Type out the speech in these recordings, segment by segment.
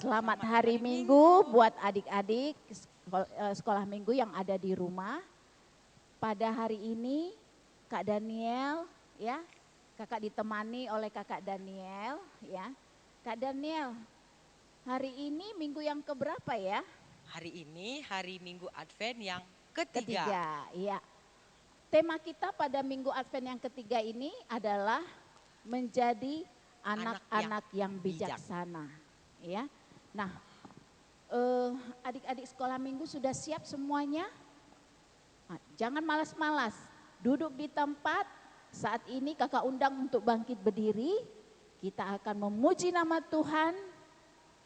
Selamat hari Minggu buat adik-adik sekolah minggu yang ada di rumah. Pada hari ini Kak Daniel ya, kakak ditemani oleh kakak Daniel ya. Kak Daniel, hari ini minggu yang keberapa ya? Hari ini hari Minggu Advent yang ketiga. Iya. Tema kita pada Minggu Advent yang ketiga ini adalah menjadi anak-anak yang bijaksana ya. Nah, adik-adik sekolah minggu sudah siap semuanya? Nah, jangan malas-malas, duduk di tempat. Saat ini kakak undang untuk bangkit berdiri. Kita akan memuji nama Tuhan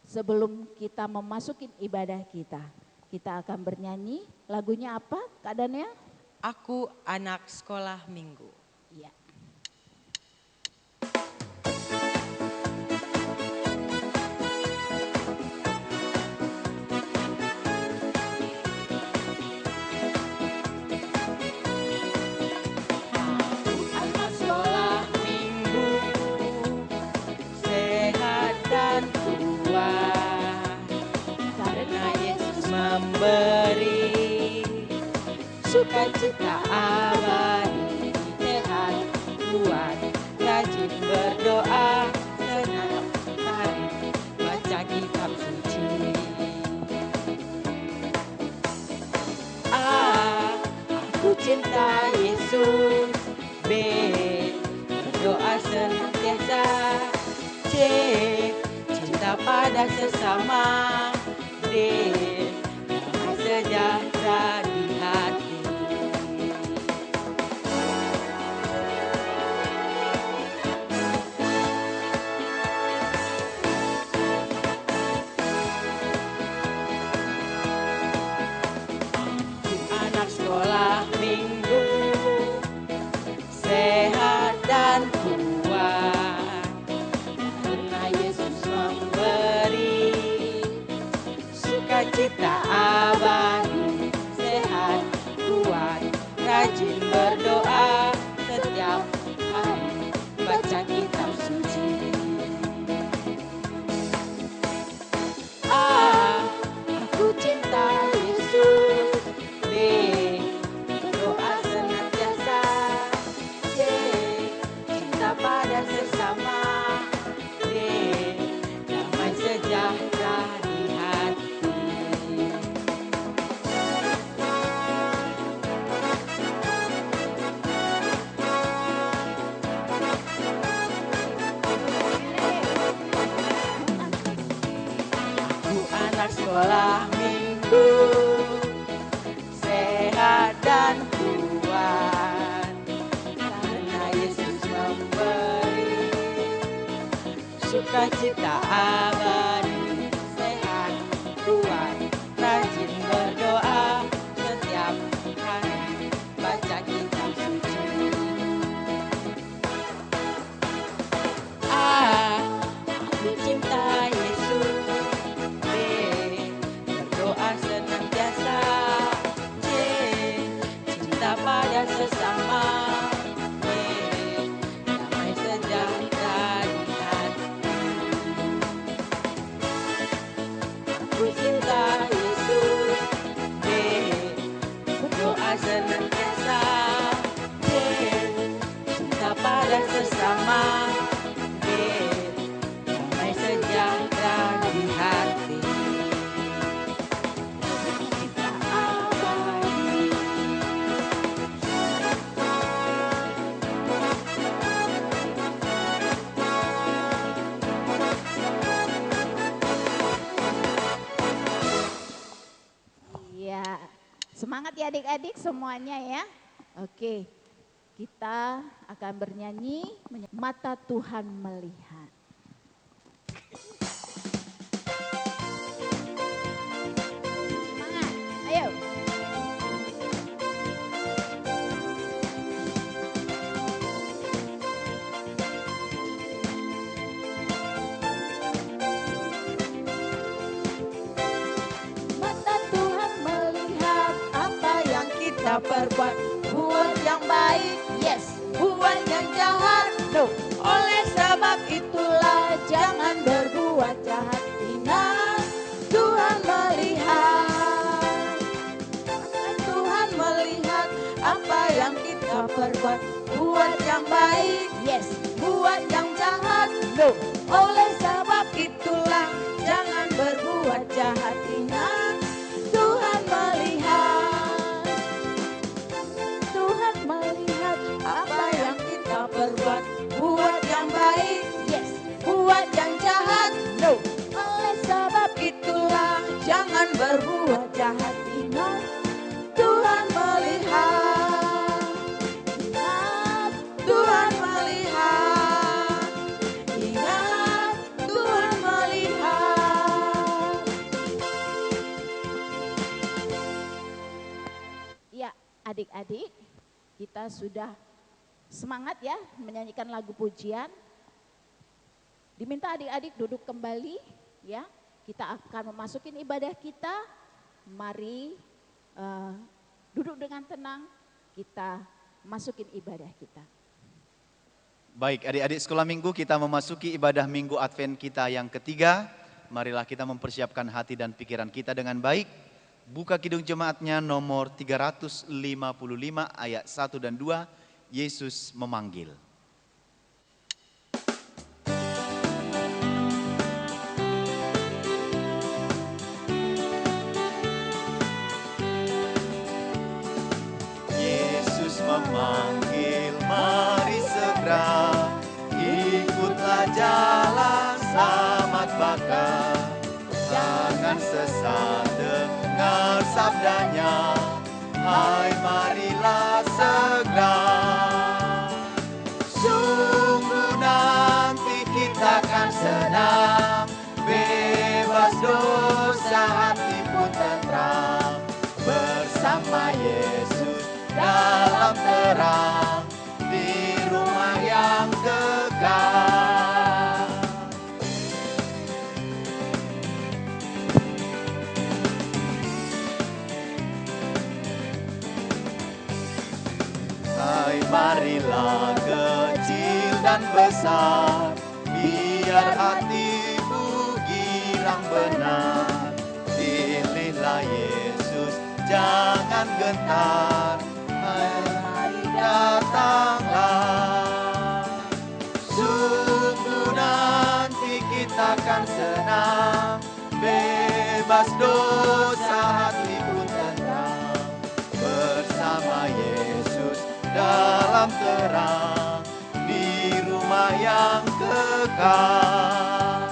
sebelum kita memasuki ibadah kita. Kita akan bernyanyi, lagunya apa Kak Daniel? Aku anak sekolah minggu. Iya. Memberi sukacita abadi, sehat, kuat, rajin berdoa, senang hari baca kitab suci. A, aku cinta Yesus. B, berdoa senantiasa. C, cinta pada sesama. D, sejahtera di hati. Aku anak sekolah minggu, sehat dan kuat, karena Yesus memberi sukacita abadi, sehat, kuat, rajin berdoa, setiap hari baca kitab suci. A, aku cinta Yesus. B, berdoa senantiasa. C, cinta pada sesama. D, damai sejahtera di hati. Aku anak sekolah minggu, sehat dan kuat, karena Yesus memberi sukacita abadi, sehat, kuat, rajin berdoa, setiap hari baca kitab suci. A, aku cinta Yesus. B, berdoa senantiasa. C, cinta pada sesama. D, damai sejahtera di hati. Aku cinta Yesus. B, berdoa senantiasa. C, cinta pada sesama. D, damai sejahtera di hati. Sukacita abadi. Iya, semangat ya adik-adik semuanya ya. Oke, kita akan bernyanyi Mata Tuhan Melihat. Semangat, ayo. Mata Tuhan melihat apa yang kita perbuat, buat yang baik, yes, buat yang jahat, no. Oleh sebab itulah jangan berbuat jahat, hina yang baik, Yes. buat yang jahat. No. Oleh sebab itulah jangan berbuat jahat. Ingat, Tuhan melihat. Tuhan melihat Apa yang kita perbuat, buat yang baik, Yes. buat yang jahat. No. Oleh sebab Itulah jangan berbuat jahat. Ingat, Tuhan melihat. ingat, Tuhan melihat. Ingat, Tuhan melihat. ya adik-adik, kita sudah semangat ya menyanyikan lagu pujian. Diminta adik-adik duduk kembali ya. Kita akan memasukin ibadah kita. Mari duduk dengan tenang, kita masukin ibadah kita. Baik, adik-adik sekolah minggu, kita memasuki ibadah minggu Advent kita yang ketiga. Marilah kita mempersiapkan hati dan pikiran kita dengan baik. Buka kidung jemaatnya nomor 355 ayat 1 dan 2. Yesus memanggil. Yesus memanggil, mari segera, ikutlah jalan selamat bakar. Jangan sesat dengar sabdanya, hai marilah segera. Sungguh nanti kita akan senang, bebas dosa hati pun tentram. Bersama Yesus dalam terang, di rumah yang kekal. Hai marilah kecil dan besar, biar hatimu girang benar. Pilihlah Yesus, jangan gentar, mari datanglah. Sungguh nanti kita akan senang, bebas dosa hati pun tenang. Bersama Yesus dalam terang, di rumah yang kekal.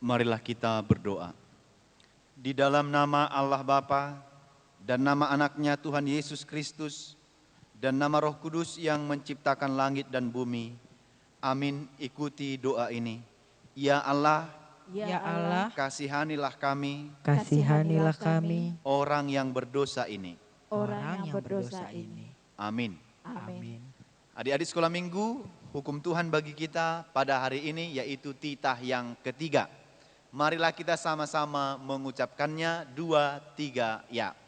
Marilah kita berdoa. Di dalam nama Allah Bapa dan nama anaknya Tuhan Yesus Kristus dan nama Roh Kudus yang menciptakan langit dan bumi. Amin. Ikuti doa ini. Ya Allah, Ya Allah, kasihanilah kami kasihanilah kami, orang yang berdosa ini. Orang yang berdosa ini. Amin. Amin. Adik-adik sekolah minggu, hukum Tuhan bagi kita pada hari ini yaitu titah yang ketiga. Marilah kita sama-sama mengucapkannya 2, 3, ya.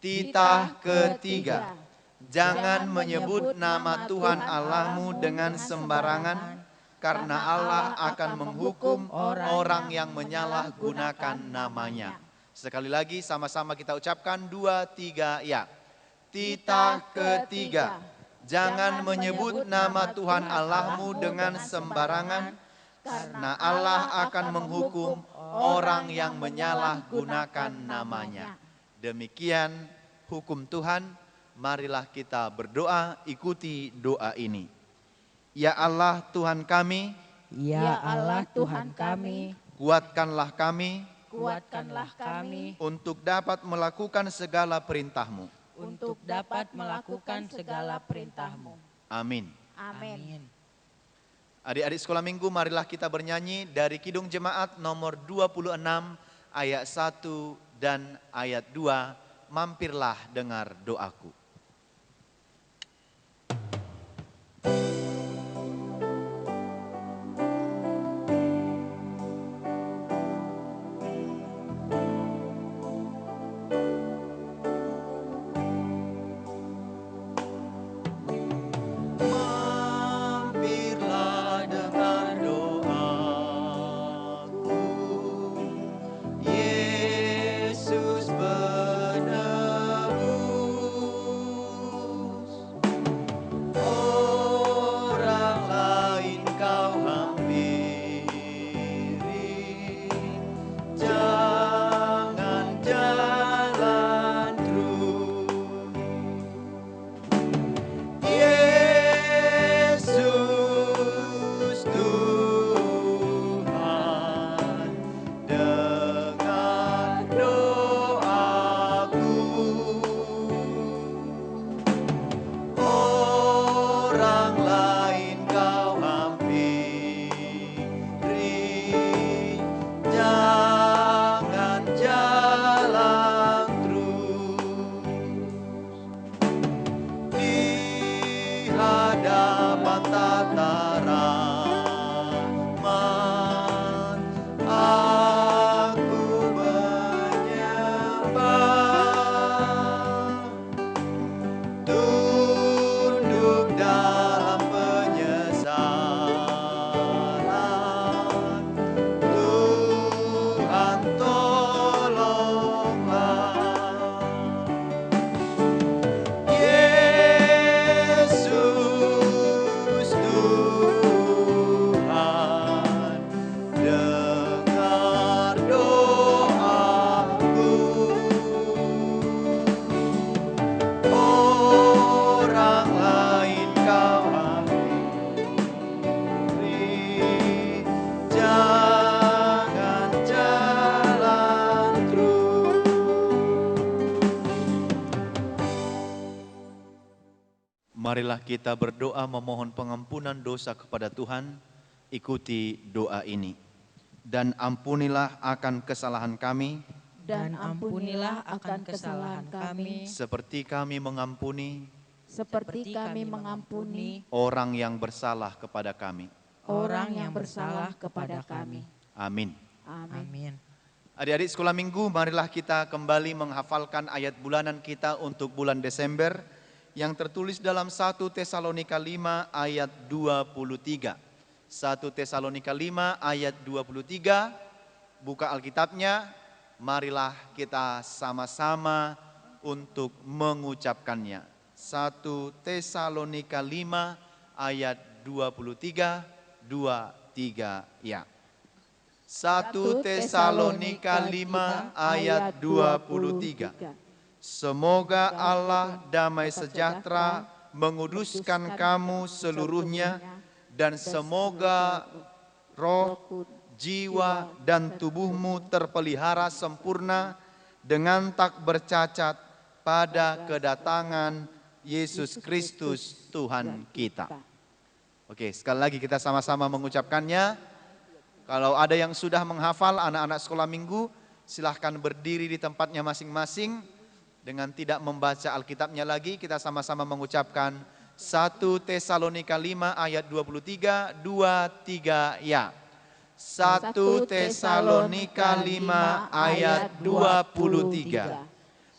Titah ketiga. Jangan menyebut nama Tuhan Allahmu dengan sembarangan, karena Allah akan menghukum orang yang menyalahgunakan namanya. Sekali lagi sama-sama kita ucapkan 2, 3, ya. Titah ketiga. Jangan menyebut nama Tuhan Allahmu dengan sembarangan, karena Allah akan menghukum orang yang menyalahgunakan namanya. Demikian hukum Tuhan, marilah kita berdoa, ikuti doa ini. Ya Allah Tuhan kami, Ya Allah Tuhan kami, kuatkanlah kami kuatkanlah kami untuk dapat melakukan segala perintah-Mu. untuk dapat melakukan segala perintah-Mu. Amin. Amin. Adik-adik sekolah minggu, marilah kita bernyanyi dari Kidung Jemaat nomor 26 ayat 1 dan ayat 2. Mampirlah dengar doaku. Mampirlah dengar doaku, Yesus hadapan tata rahmat, aku menyembah, tunduk dalam penyesalan. Tuhan tolonglah, Yesus Tuhan, dengar doaku. Orang lain kau ampuni, jangan jalan terus. Marilah kita berdoa memohon pengampunan dosa kepada Tuhan. Ikuti doa ini. Dan ampunilah akan kesalahan kami, Dan ampunilah akan kesalahan kami, seperti kami mengampuni seperti kami mengampuni orang yang bersalah kepada kami. orang yang bersalah kepada kami. Amin. Amin. Amin. Adik-adik sekolah minggu, marilah kita kembali menghafalkan ayat bulanan kita untuk bulan Desember yang tertulis dalam 1 Tesalonika 5 ayat 23. 1 Tesalonika 5 ayat 23. Buka Alkitabnya, marilah kita sama-sama untuk mengucapkannya. 1 Tesalonika 5 ayat 23, 23 ya. 1 Tesalonika 5 ayat 23. Semoga Allah damai sejahtera menguduskan kamu seluruhnya, dan semoga roh, jiwa, dan tubuhmu terpelihara sempurna dengan tak bercacat pada kedatangan Yesus Kristus Tuhan kita. Oke, sekali lagi kita sama-sama mengucapkannya. Kalau ada yang sudah menghafal, anak-anak sekolah minggu, silahkan berdiri di tempatnya masing-masing. Dengan tidak membaca Alkitabnya lagi, kita sama-sama mengucapkan 1 Tesalonika 5 ayat 23, 23 ya. 1 Tesalonika 5 ayat 23.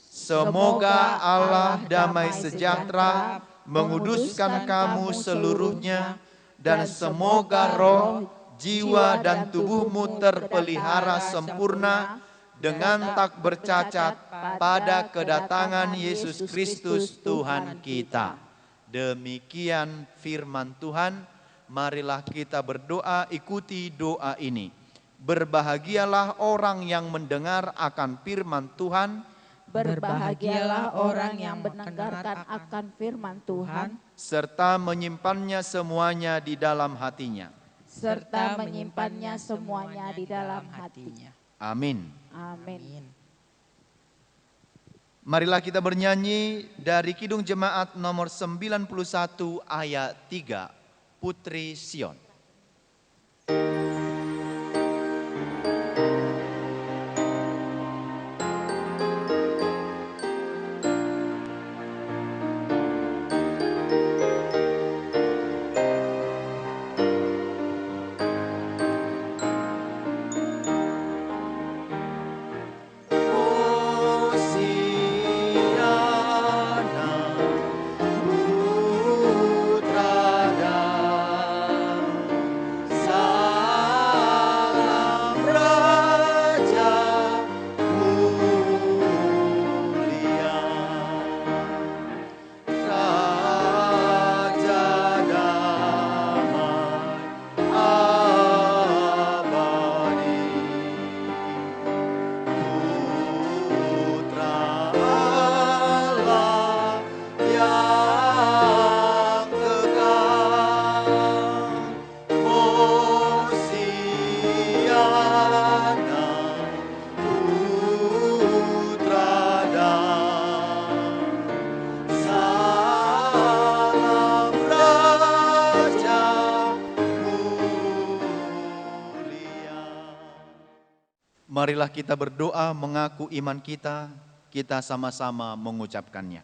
Semoga Allah damai sejahtera menguduskan kamu seluruhnya, dan semoga roh, jiwa, dan tubuhmu terpelihara sempurna dengan tak bercacat pada kedatangan Yesus Kristus Tuhan kita. Demikian firman Tuhan. Marilah kita berdoa, ikuti doa ini. Berbahagialah orang yang mendengar akan firman Tuhan, Berbahagialah orang yang mendengarkan akan firman Tuhan, serta menyimpannya semuanya di dalam hatinya. serta menyimpannya semuanya di dalam hatinya. Amin. Amin. Marilah kita bernyanyi dari Kidung Jemaat nomor 91 ayat 3, Putri Sion. Marilah kita berdoa mengaku iman kita, kita sama-sama mengucapkannya.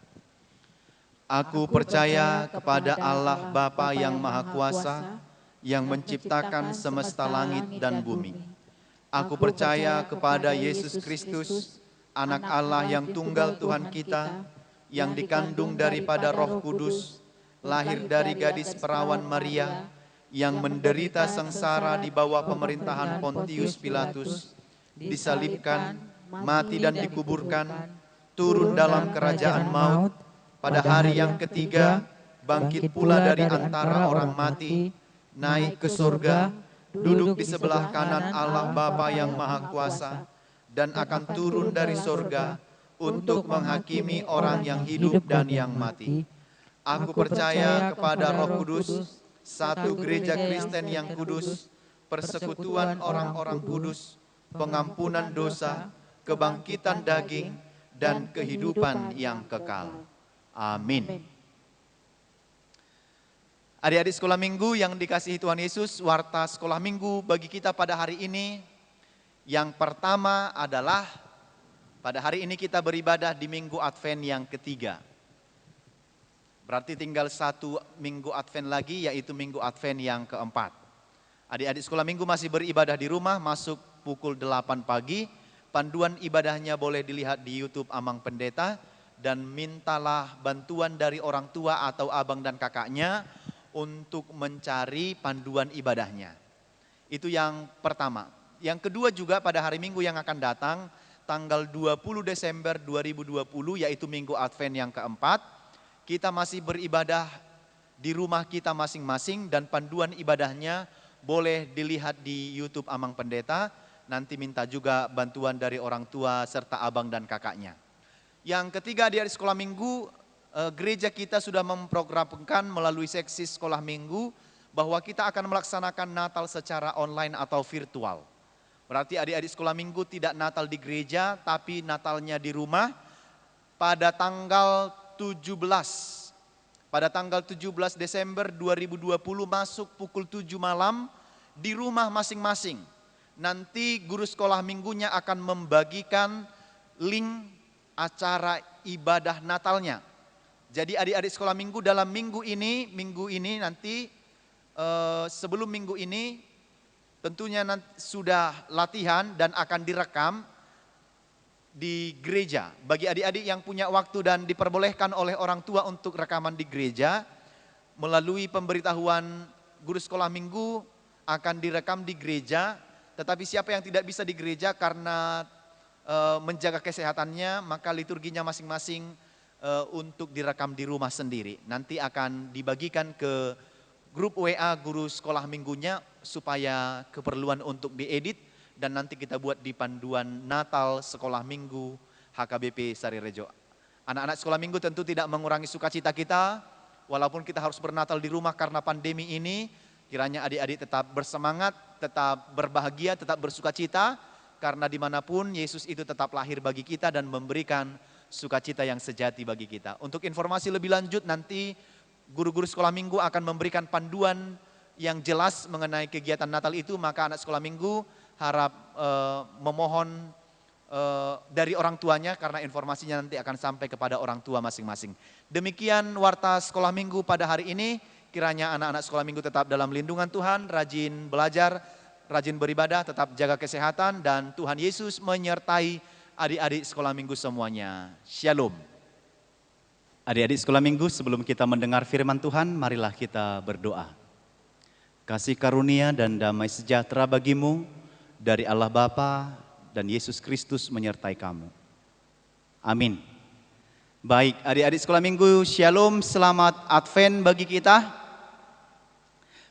Aku percaya kepada Allah Bapa yang Maha Kuasa, yang menciptakan semesta langit dan bumi. Aku percaya kepada Yesus Kristus, Anak Allah yang tunggal Tuhan kita, yang dikandung daripada Roh Kudus, lahir dari gadis perawan Maria, yang menderita sengsara di bawah pemerintahan Pontius Pilatus, disalibkan, mati dan dikuburkan, turun dalam kerajaan maut, pada hari yang ketiga bangkit pula dari antara orang mati, naik ke surga, duduk di sebelah kanan Allah Bapa yang Maha Kuasa, dan akan turun dari surga untuk menghakimi orang yang hidup dan yang mati. Aku percaya kepada Roh Kudus, satu gereja Kristen yang kudus, persekutuan orang-orang kudus, pengampunan dosa, kebangkitan daging, dan kehidupan yang kekal. Amin. Adik-adik sekolah minggu yang dikasihi Tuhan Yesus, warta sekolah minggu bagi kita pada hari ini, yang pertama adalah pada hari ini kita beribadah di minggu Advent yang ketiga. Berarti tinggal 1 minggu Advent lagi, yaitu minggu Advent yang keempat. Adik-adik sekolah minggu masih beribadah di rumah, masuk pukul 8 pagi. Panduan ibadahnya boleh dilihat di YouTube Amang Pendeta, dan mintalah bantuan dari orang tua atau abang dan kakaknya untuk mencari panduan ibadahnya. Itu yang pertama. Yang kedua juga pada hari Minggu yang akan datang, tanggal 20 Desember 2020, yaitu Minggu Advent yang keempat, kita masih beribadah di rumah kita masing-masing, dan panduan ibadahnya boleh dilihat di YouTube Amang Pendeta. Nanti minta juga bantuan dari orang tua serta abang dan kakaknya. Yang ketiga, di hari sekolah minggu, gereja kita sudah memprogramkan melalui seksi sekolah minggu bahwa kita akan melaksanakan Natal secara online atau virtual. Berarti adik-adik sekolah minggu tidak Natal di gereja, tapi Natalnya di rumah pada tanggal 17. Pada tanggal 17 Desember 2020 masuk pukul 7 malam di rumah masing-masing. Nanti guru sekolah minggunya akan membagikan link acara ibadah Natalnya. Jadi adik-adik sekolah minggu dalam minggu ini nanti sebelum minggu ini tentunya nanti sudah latihan dan akan direkam di gereja. Bagi adik-adik yang punya waktu dan diperbolehkan oleh orang tua untuk rekaman di gereja, melalui pemberitahuan guru sekolah minggu akan direkam di gereja. Tetapi siapa yang tidak bisa di gereja karena menjaga kesehatannya, maka liturginya masing-masing untuk direkam di rumah sendiri. Nanti akan dibagikan ke grup WA guru sekolah minggunya supaya keperluan untuk diedit, dan nanti kita buat di panduan Natal sekolah minggu HKBP Sarirejo. Anak-anak sekolah minggu tentu tidak mengurangi sukacita kita, walaupun kita harus bernatal di rumah karena pandemi ini. Kiranya adik-adik tetap bersemangat, tetap berbahagia, tetap bersukacita, karena dimanapun Yesus itu tetap lahir bagi kita dan memberikan sukacita yang sejati bagi kita. Untuk informasi lebih lanjut nanti guru-guru sekolah minggu akan memberikan panduan yang jelas mengenai kegiatan Natal itu, maka anak sekolah minggu harap memohon dari orang tuanya karena informasinya nanti akan sampai kepada orang tua masing-masing. Demikian warta sekolah minggu pada hari ini. Kiranya anak-anak sekolah minggu tetap dalam lindungan Tuhan, rajin belajar, rajin beribadah, tetap jaga kesehatan, dan Tuhan Yesus menyertai adik-adik sekolah minggu semuanya. Shalom. Adik-adik sekolah minggu, sebelum kita mendengar firman Tuhan, marilah kita berdoa. Kasih karunia dan damai sejahtera bagimu dari Allah Bapa dan Yesus Kristus menyertai kamu. Amin. Baik, adik-adik sekolah minggu, shalom, selamat Advent bagi kita.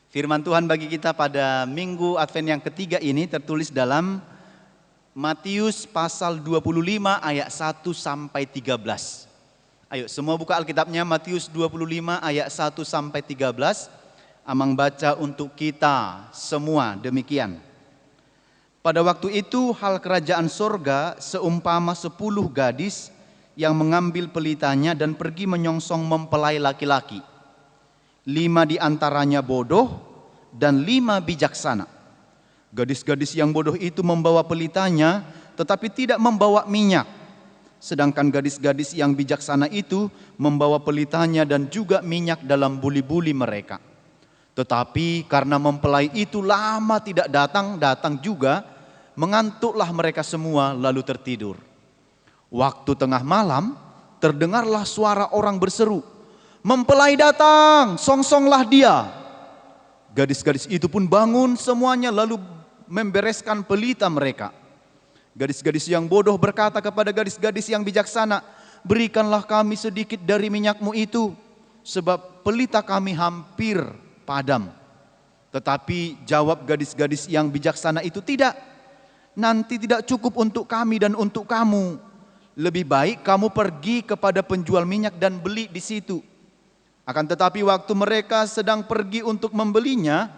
Firman Tuhan bagi kita pada minggu Advent yang ketiga ini tertulis dalam Matius pasal 25 ayat 1 sampai 13. Ayo semua buka Alkitabnya, Matius 25 ayat 1 sampai 13. Amang baca untuk kita semua demikian. Pada waktu itu hal kerajaan sorga seumpama 10 gadis yang mengambil pelitanya dan pergi menyongsong mempelai laki-laki. 5 di antaranya bodoh dan 5 bijaksana. Gadis-gadis yang bodoh itu membawa pelitanya tetapi tidak membawa minyak. Sedangkan gadis-gadis yang bijaksana itu membawa pelitanya dan juga minyak dalam buli-buli mereka. Tetapi karena mempelai itu lama tidak datang juga, mengantuklah mereka semua lalu tertidur. Waktu tengah malam terdengarlah suara orang berseru, "Mempelai datang, songsonglah dia." Gadis-gadis itu pun bangun semuanya lalu membereskan pelita mereka. Gadis-gadis yang bodoh berkata kepada gadis-gadis yang bijaksana, "Berikanlah kami sedikit dari minyakmu itu, sebab pelita kami hampir padam." Tetapi jawab gadis-gadis yang bijaksana itu, "Tidak, nanti tidak cukup untuk kami dan untuk kamu. Lebih baik kamu pergi kepada penjual minyak dan beli di situ." Akan tetapi waktu mereka sedang pergi untuk membelinya,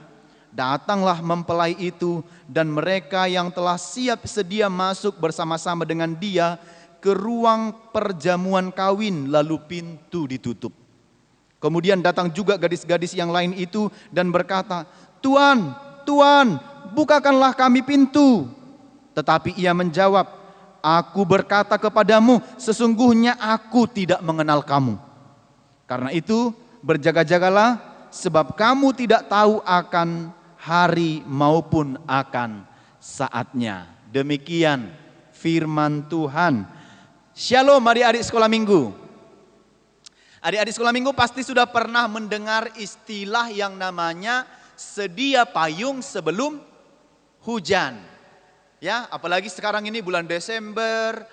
datanglah mempelai itu dan mereka yang telah siap sedia masuk bersama-sama dengan dia ke ruang perjamuan kawin, lalu pintu ditutup. Kemudian datang juga gadis-gadis yang lain itu dan berkata, "Tuan, Tuan, bukakanlah kami pintu." Tetapi ia menjawab, "Aku berkata kepadamu, sesungguhnya aku tidak mengenal kamu. Karena itu berjaga-jagalah, sebab kamu tidak tahu akan hari maupun akan saatnya." Demikian firman Tuhan. Shalom adik-adik sekolah minggu. Adik-adik sekolah minggu pasti sudah pernah mendengar istilah yang namanya sedia payung sebelum hujan. Ya, apalagi sekarang ini bulan Desember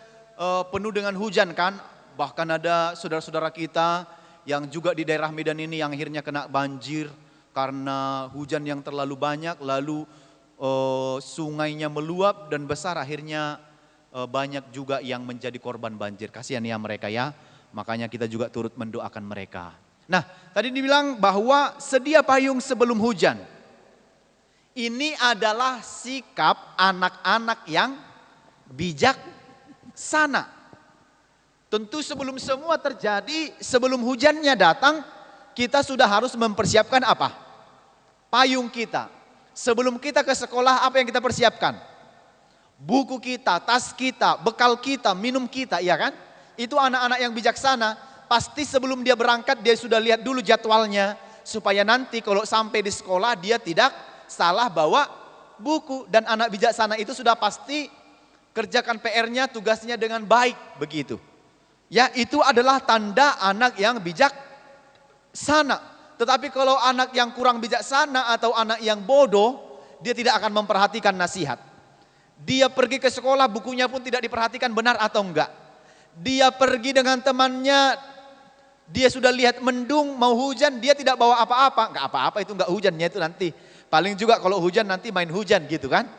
penuh dengan hujan kan. Bahkan ada saudara-saudara kita yang juga di daerah Medan ini yang akhirnya kena banjir karena hujan yang terlalu banyak, lalu sungainya meluap dan besar, akhirnya banyak juga yang menjadi korban banjir. Kasihan ya mereka ya, makanya kita juga turut mendoakan mereka. Nah, tadi dibilang bahwa sedia payung sebelum hujan. Ini adalah sikap anak-anak yang bijaksana. Tentu sebelum semua terjadi, sebelum hujannya datang, kita sudah harus mempersiapkan apa? Payung kita. Sebelum kita ke sekolah, apa yang kita persiapkan? Buku kita, tas kita, bekal kita, minum kita, iya kan? Itu anak-anak yang bijaksana. Pasti sebelum dia berangkat, dia sudah lihat dulu jadwalnya. Supaya nanti kalau sampai di sekolah, dia tidak salah bawa buku. Dan anak bijaksana itu sudah pasti kerjakan PR-nya, tugasnya dengan baik, begitu. Ya, itu adalah tanda anak yang bijaksana. Tetapi kalau anak yang kurang bijaksana atau anak yang bodoh, dia tidak akan memperhatikan nasihat. Dia pergi ke sekolah, bukunya pun tidak diperhatikan benar atau enggak. Dia pergi dengan temannya, dia sudah lihat mendung, mau hujan, dia tidak bawa apa-apa. Enggak apa-apa, itu enggak hujannya, itu nanti. Paling juga kalau hujan nanti main hujan gitu kan.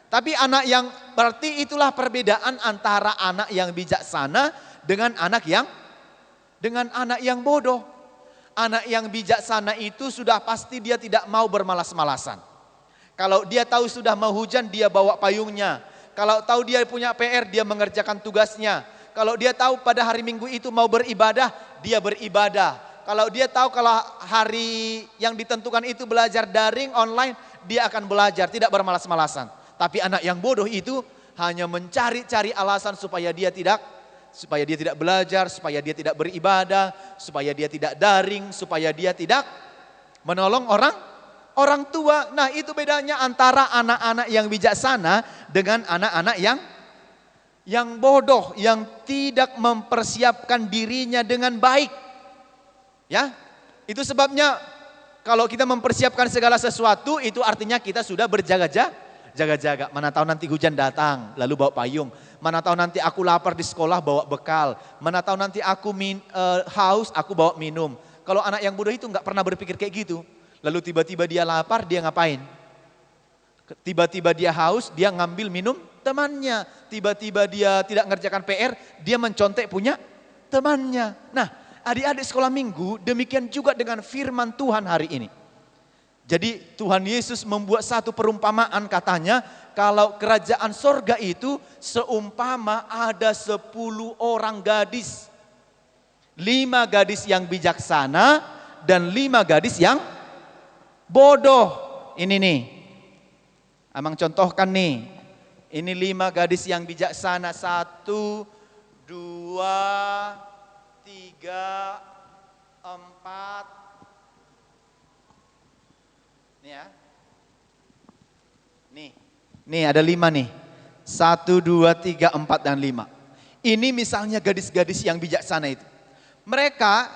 Tapi anak yang, berarti itulah perbedaan antara anak yang bijaksana dengan anak yang bodoh. Anak yang bijaksana itu sudah pasti dia tidak mau bermalas-malasan. Kalau dia tahu sudah mau hujan, dia bawa payungnya. Kalau tahu dia punya PR, dia mengerjakan tugasnya. Kalau dia tahu pada hari Minggu itu mau beribadah, dia beribadah. Kalau dia tahu kalau hari yang ditentukan itu belajar daring, online, dia akan belajar, tidak bermalas-malasan. Tapi anak yang bodoh itu hanya mencari-cari alasan supaya dia tidak belajar, supaya dia tidak beribadah, supaya dia tidak daring, supaya dia tidak menolong orang tua. Nah, itu bedanya antara anak-anak yang bijaksana dengan anak-anak yang bodoh, yang tidak mempersiapkan dirinya dengan baik. Ya, itu sebabnya kalau kita mempersiapkan segala sesuatu, itu artinya kita sudah berjaga-jaga. Mana tahu nanti hujan datang, lalu bawa payung. Mana tahu nanti aku lapar di sekolah, bawa bekal. Mana tahu nanti aku haus, aku bawa minum. Kalau anak yang bodoh itu nggak pernah berpikir kayak gitu. Lalu tiba-tiba dia lapar, dia ngapain? Tiba-tiba dia haus, dia ngambil minum temannya. Tiba-tiba dia tidak ngerjakan PR, dia mencontek punya temannya. Nah, adik-adik sekolah minggu, demikian juga dengan firman Tuhan hari ini. Jadi Tuhan Yesus membuat satu perumpamaan, katanya kalau kerajaan sorga itu seumpama ada 10 orang gadis. 5 gadis yang bijaksana dan 5 gadis yang bodoh. Ini nih, Amang contohkan nih. Ini 5 gadis yang bijaksana, 1, 2, 3, 4. Nih ya. Nih ada 5 nih. 1, 2, 3, 4, dan 5. Ini misalnya gadis-gadis yang bijaksana itu. Mereka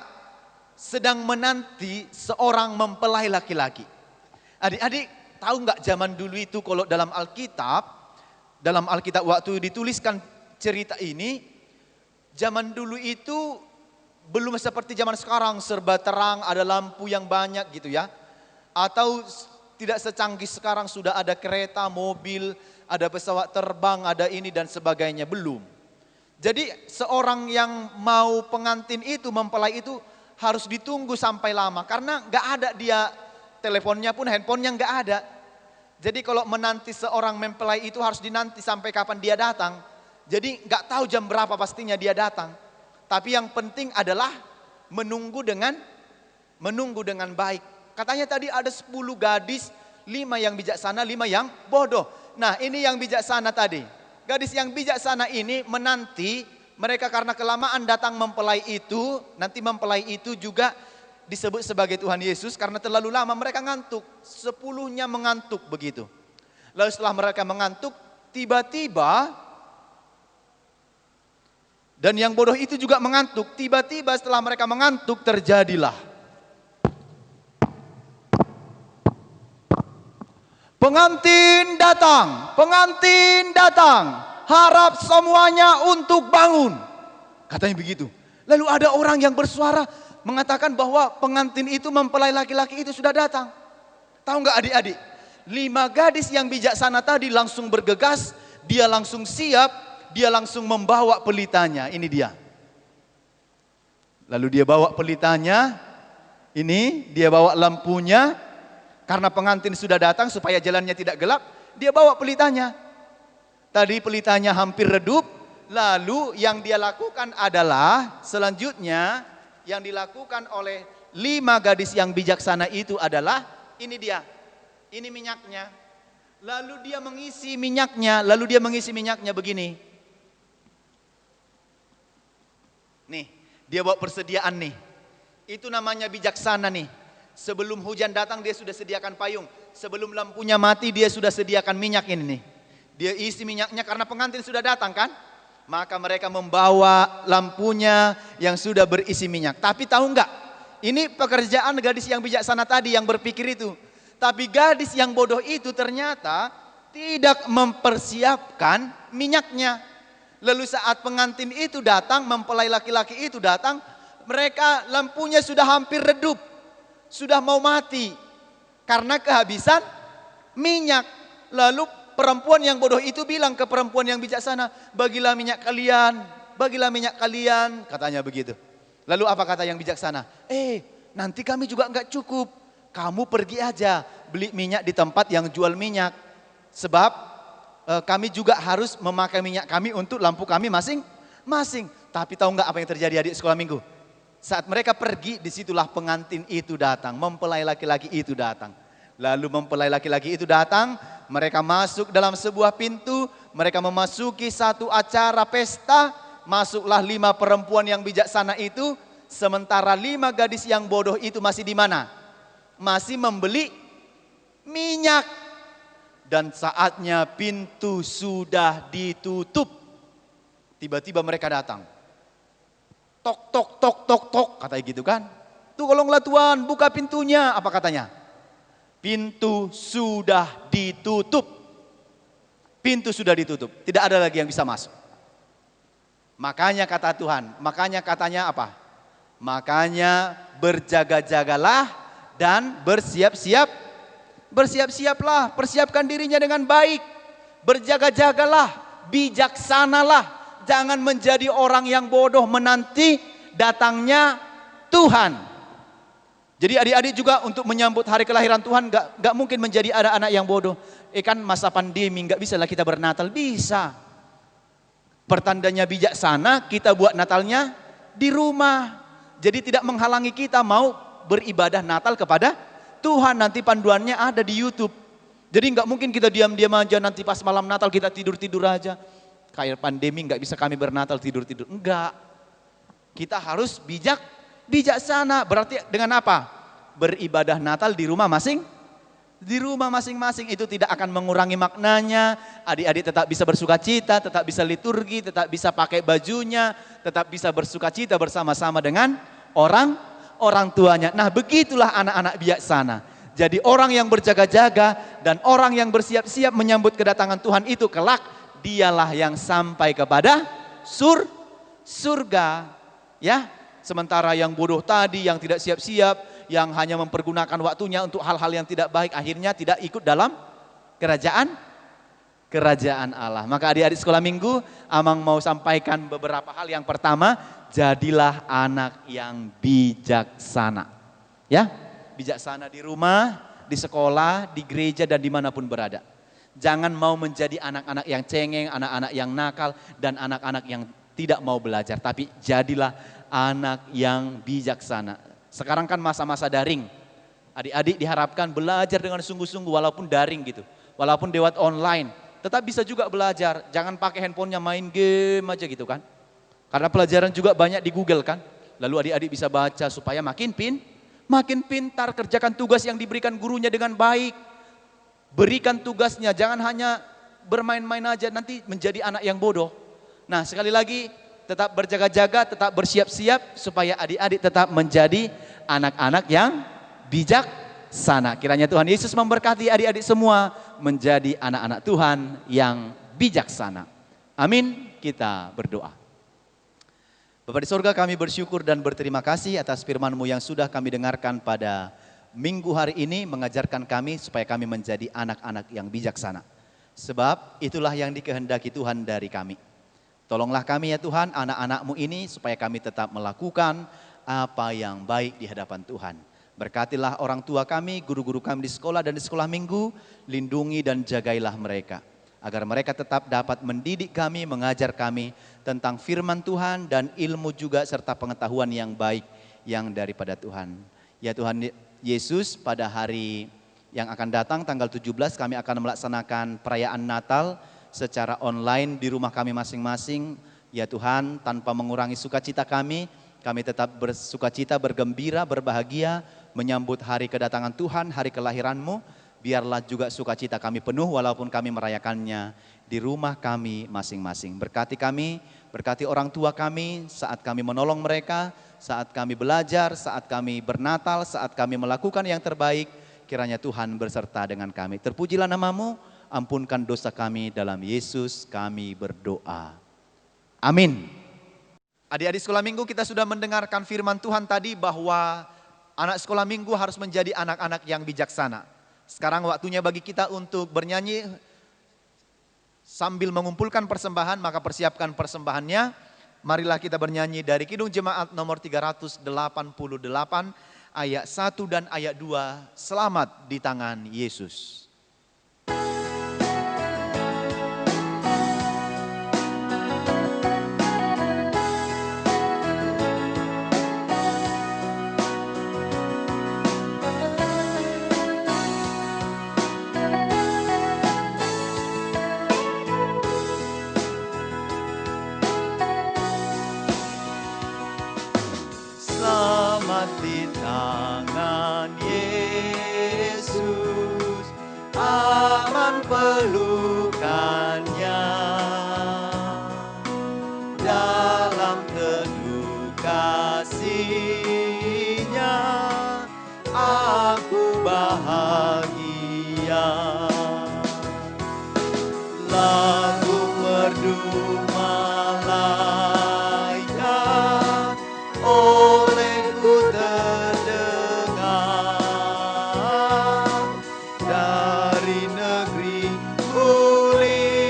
sedang menanti seorang mempelai laki-laki. Adik-adik tahu nggak zaman dulu itu kalau dalam Alkitab waktu dituliskan cerita ini, zaman dulu itu belum seperti zaman sekarang serba terang, ada lampu yang banyak gitu ya. Atau tidak secanggih sekarang sudah ada kereta, mobil, ada pesawat terbang, ada ini dan sebagainya, belum. Jadi seorang yang mau pengantin itu, mempelai itu harus ditunggu sampai lama karena nggak ada dia teleponnya pun, handphonenya nggak ada. Jadi kalau menanti seorang mempelai itu harus dinanti sampai kapan dia datang. Jadi nggak tahu jam berapa pastinya dia datang. Tapi yang penting adalah menunggu dengan baik. Katanya tadi ada 10 gadis, 5 yang bijaksana, 5 yang bodoh. Nah ini yang bijaksana tadi. Gadis yang bijaksana ini menanti mereka karena kelamaan datang mempelai itu. Nanti mempelai itu juga disebut sebagai Tuhan Yesus karena terlalu lama mereka ngantuk. 10-nya mengantuk begitu. Lalu setelah mereka mengantuk, tiba-tiba dan yang bodoh itu juga mengantuk. Tiba-tiba setelah mereka mengantuk terjadilah pengantin datang, harap semuanya untuk bangun. Katanya begitu. Lalu ada orang yang bersuara mengatakan bahwa pengantin itu, mempelai laki-laki itu sudah datang. Tahu nggak adik-adik? 5 gadis yang bijaksana tadi langsung bergegas, dia langsung siap, dia langsung membawa pelitanya. Ini dia. Lalu dia bawa pelitanya, ini dia bawa lampunya, karena pengantin sudah datang supaya jalannya tidak gelap, dia bawa pelitanya. Tadi pelitanya hampir redup, lalu yang dia lakukan adalah selanjutnya yang dilakukan oleh 5 gadis yang bijaksana itu adalah ini dia, ini minyaknya. Lalu dia mengisi minyaknya begini. Nih, dia bawa persediaan nih. Itu namanya bijaksana nih. Sebelum hujan datang dia sudah sediakan payung. Sebelum lampunya mati dia sudah sediakan minyak ini nih. Dia isi minyaknya karena pengantin sudah datang kan. Maka mereka membawa lampunya yang sudah berisi minyak. Tapi tahu enggak? Ini pekerjaan gadis yang bijaksana tadi yang berpikir itu. Tapi gadis yang bodoh itu ternyata tidak mempersiapkan minyaknya. Lalu saat pengantin itu datang, mempelai laki-laki itu datang, mereka lampunya sudah hampir redup. Sudah mau mati karena kehabisan minyak. Lalu perempuan yang bodoh itu bilang ke perempuan yang bijaksana, bagilah minyak kalian, katanya begitu. Lalu apa kata yang bijaksana? Nanti kami juga enggak cukup, kamu pergi aja beli minyak di tempat yang jual minyak. Sebab kami juga harus memakai minyak kami untuk lampu kami masing-masing. Tapi tahu enggak apa yang terjadi adik sekolah minggu? Saat mereka pergi, disitulah pengantin itu datang, mempelai laki-laki itu datang. Lalu mempelai laki-laki itu datang, mereka masuk dalam sebuah pintu, mereka memasuki satu acara pesta, masuklah 5 perempuan yang bijaksana itu, sementara 5 gadis yang bodoh itu masih di mana? Masih membeli minyak. Dan saatnya pintu sudah ditutup, tiba-tiba mereka datang. Tok, tok, tok, tok, tok, katanya gitu kan. Tuh tolonglah Tuhan, buka pintunya. Apa katanya? Pintu sudah ditutup. Pintu sudah ditutup, tidak ada lagi yang bisa masuk. Makanya kata Tuhan, makanya katanya apa? Makanya berjaga-jagalah dan bersiap-siaplah, persiapkan dirinya dengan baik. Berjaga-jagalah, bijaksanalah. Jangan menjadi orang yang bodoh menanti datangnya Tuhan. Jadi adik-adik juga untuk menyambut hari kelahiran Tuhan gak mungkin menjadi ada anak yang bodoh. Kan masa pandemi gak bisa lah kita bernatal. Bisa. Pertandanya bijaksana kita buat Natalnya di rumah. Jadi tidak menghalangi kita mau beribadah Natal kepada Tuhan. Nanti panduannya ada di YouTube. Jadi gak mungkin kita diam-diam aja nanti pas malam Natal kita tidur-tidur aja. kayak pandemi nggak bisa kami bernatal tidur-tidur. Enggak. Kita harus bijaksana. Berarti dengan apa? Beribadah Natal di rumah masing-masing itu tidak akan mengurangi maknanya. Adik-adik tetap bisa bersukacita, tetap bisa liturgi, tetap bisa pakai bajunya, tetap bisa bersukacita bersama-sama dengan orang tuanya. Nah, begitulah anak-anak bijaksana. Jadi orang yang berjaga-jaga dan orang yang bersiap-siap menyambut kedatangan Tuhan itu kelak dialah yang sampai kepada surga. Ya, sementara yang bodoh tadi, yang tidak siap-siap, yang hanya mempergunakan waktunya untuk hal-hal yang tidak baik, akhirnya tidak ikut dalam kerajaan Allah. Maka adik-adik sekolah minggu, Amang mau sampaikan beberapa hal. Yang pertama, jadilah anak yang bijaksana. Ya, bijaksana di rumah, di sekolah, di gereja, dan dimanapun berada. Jangan mau menjadi anak-anak yang cengeng, anak-anak yang nakal, dan anak-anak yang tidak mau belajar. Tapi jadilah anak yang bijaksana. Sekarang kan masa-masa daring. Adik-adik diharapkan belajar dengan sungguh-sungguh walaupun daring gitu. Walaupun lewat online. Tetap bisa juga belajar. Jangan pakai handphonenya main game aja gitu kan. Karena pelajaran juga banyak di Google kan. Lalu adik-adik bisa baca supaya makin pintar. Kerjakan tugas yang diberikan gurunya dengan baik. Berikan tugasnya. Jangan hanya bermain-main aja nanti menjadi anak yang bodoh. Nah, sekali lagi tetap berjaga-jaga, tetap bersiap-siap supaya adik-adik tetap menjadi anak-anak yang bijaksana. Kiranya Tuhan Yesus memberkati adik-adik semua menjadi anak-anak Tuhan yang bijaksana. Amin. Kita berdoa. Bapa di sorga, kami bersyukur dan berterima kasih atas firman-Mu yang sudah kami dengarkan pada minggu hari ini, mengajarkan kami supaya kami menjadi anak-anak yang bijaksana. Sebab itulah yang dikehendaki Tuhan dari kami. Tolonglah kami ya Tuhan, anak-anak-Mu ini supaya kami tetap melakukan apa yang baik di hadapan Tuhan. Berkatilah orang tua kami, guru-guru kami di sekolah dan di sekolah minggu, lindungi dan jagailah mereka. Agar mereka tetap dapat mendidik kami, mengajar kami tentang firman Tuhan dan ilmu juga serta pengetahuan yang baik yang daripada Tuhan. Ya Tuhan Yesus, pada hari yang akan datang tanggal 17 kami akan melaksanakan perayaan Natal secara online di rumah kami masing-masing. Ya Tuhan, tanpa mengurangi sukacita kami tetap bersukacita, bergembira, berbahagia menyambut hari kedatangan Tuhan, hari kelahiran-Mu. Biarlah juga sukacita kami penuh walaupun kami merayakannya di rumah kami masing-masing. Berkati kami, berkati orang tua kami saat kami menolong mereka, saat kami belajar, saat kami bernatal, saat kami melakukan yang terbaik. Kiranya Tuhan berserta dengan kami. Terpujilah nama-Mu. Ampunkan dosa kami, dalam Yesus kami berdoa. Amin. Adik-adik sekolah minggu, kita sudah mendengarkan firman Tuhan tadi bahwa anak sekolah minggu harus menjadi anak-anak yang bijaksana. Sekarang waktunya bagi kita untuk bernyanyi sambil mengumpulkan persembahan, maka persiapkan persembahannya. Marilah kita bernyanyi dari Kidung Jemaat nomor 388 ayat 1 dan ayat 2. Selamat di tangan Yesus. Di tangan Yesus, aman pelukannya, dalam teduh kasih-Nya, aku bahagia. Lagu merdu malaikat, olehku terdengar dari negeri mulia,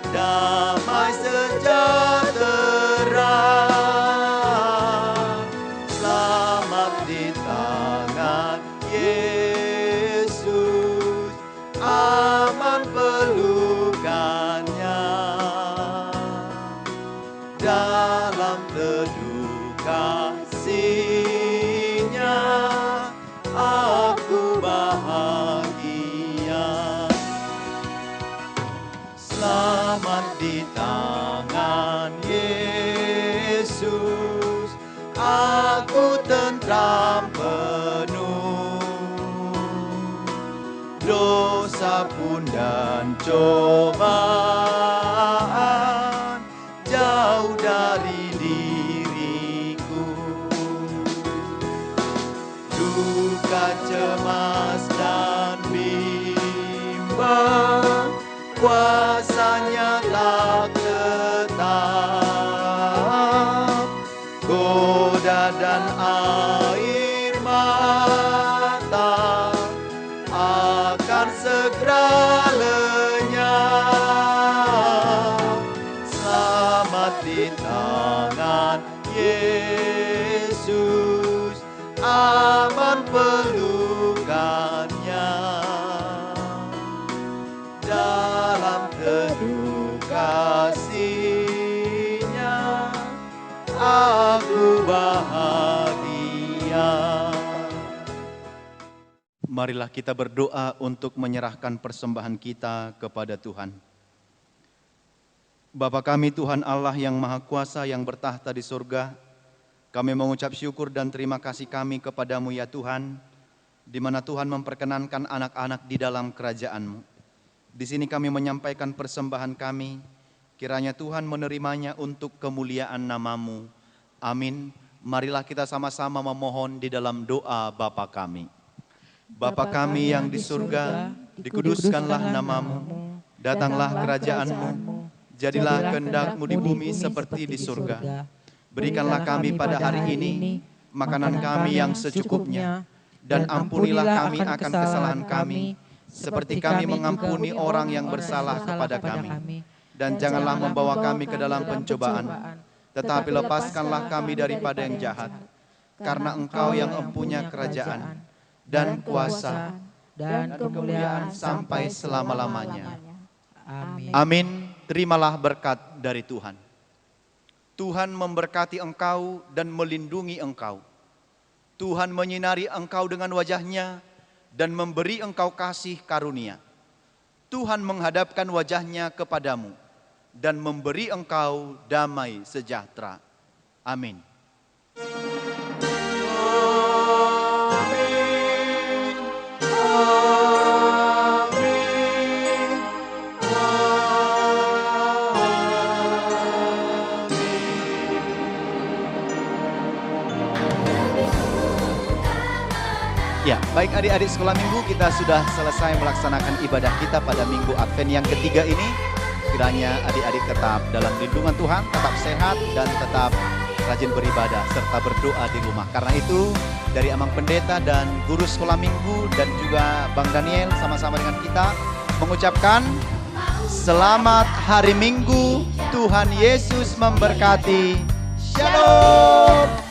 damai sejahtera. Selamat di tangan Yesus, aman pelukannya, dalam teduh kasih-Nya, aku bahagia. dosa pun dan cobaan jauh dari diriku. Duka, cemas, dan bimbang, kuasanya tak tetap. Goda dan air mata akan segera lenyap. Selamat di tangan Yesus, aman pelukannya. Dalam teduh kasih-Nya aku bahagia. Marilah kita berdoa untuk menyerahkan persembahan kita kepada Tuhan. Bapa kami Tuhan Allah yang Maha Kuasa yang bertahta di surga, kami mengucap syukur dan terima kasih kami kepadamu ya Tuhan, di mana Tuhan memperkenankan anak-anak di dalam kerajaan-Mu. Di sini kami menyampaikan persembahan kami, kiranya Tuhan menerimanya untuk kemuliaan nama-Mu. Amin. Marilah kita sama-sama memohon di dalam doa Bapa kami. Bapa kami yang di surga, dikuduskanlah nama-Mu, datanglah kerajaan-Mu, jadilah kehendak-Mu di bumi seperti di surga. Berikanlah kami pada hari ini makanan kami yang secukupnya, dan ampunilah kami akan kesalahan kami, seperti kami mengampuni orang yang bersalah kepada kami. Dan janganlah membawa kami ke dalam pencobaan, tetapi lepaskanlah kami daripada yang jahat. Karena Engkau yang empunya kerajaan, dan kuasa, dan kemuliaan sampai selama-lamanya. Amin. Amin. Terimalah berkat dari Tuhan. Tuhan memberkati engkau dan melindungi engkau. Tuhan menyinari engkau dengan wajah-Nya dan memberi engkau kasih karunia. Tuhan menghadapkan wajah-Nya kepadamu dan memberi engkau damai sejahtera. Amin. Ya, baik adik-adik sekolah minggu, kita sudah selesai melaksanakan ibadah kita pada minggu Advent yang ketiga ini. Kiranya adik-adik tetap dalam lindungan Tuhan, tetap sehat dan tetap rajin beribadah serta berdoa di rumah. Karena itu dari Amang Pendeta dan guru sekolah minggu dan juga Bang Daniel sama-sama dengan kita mengucapkan selamat hari Minggu, Tuhan Yesus memberkati. Shalom.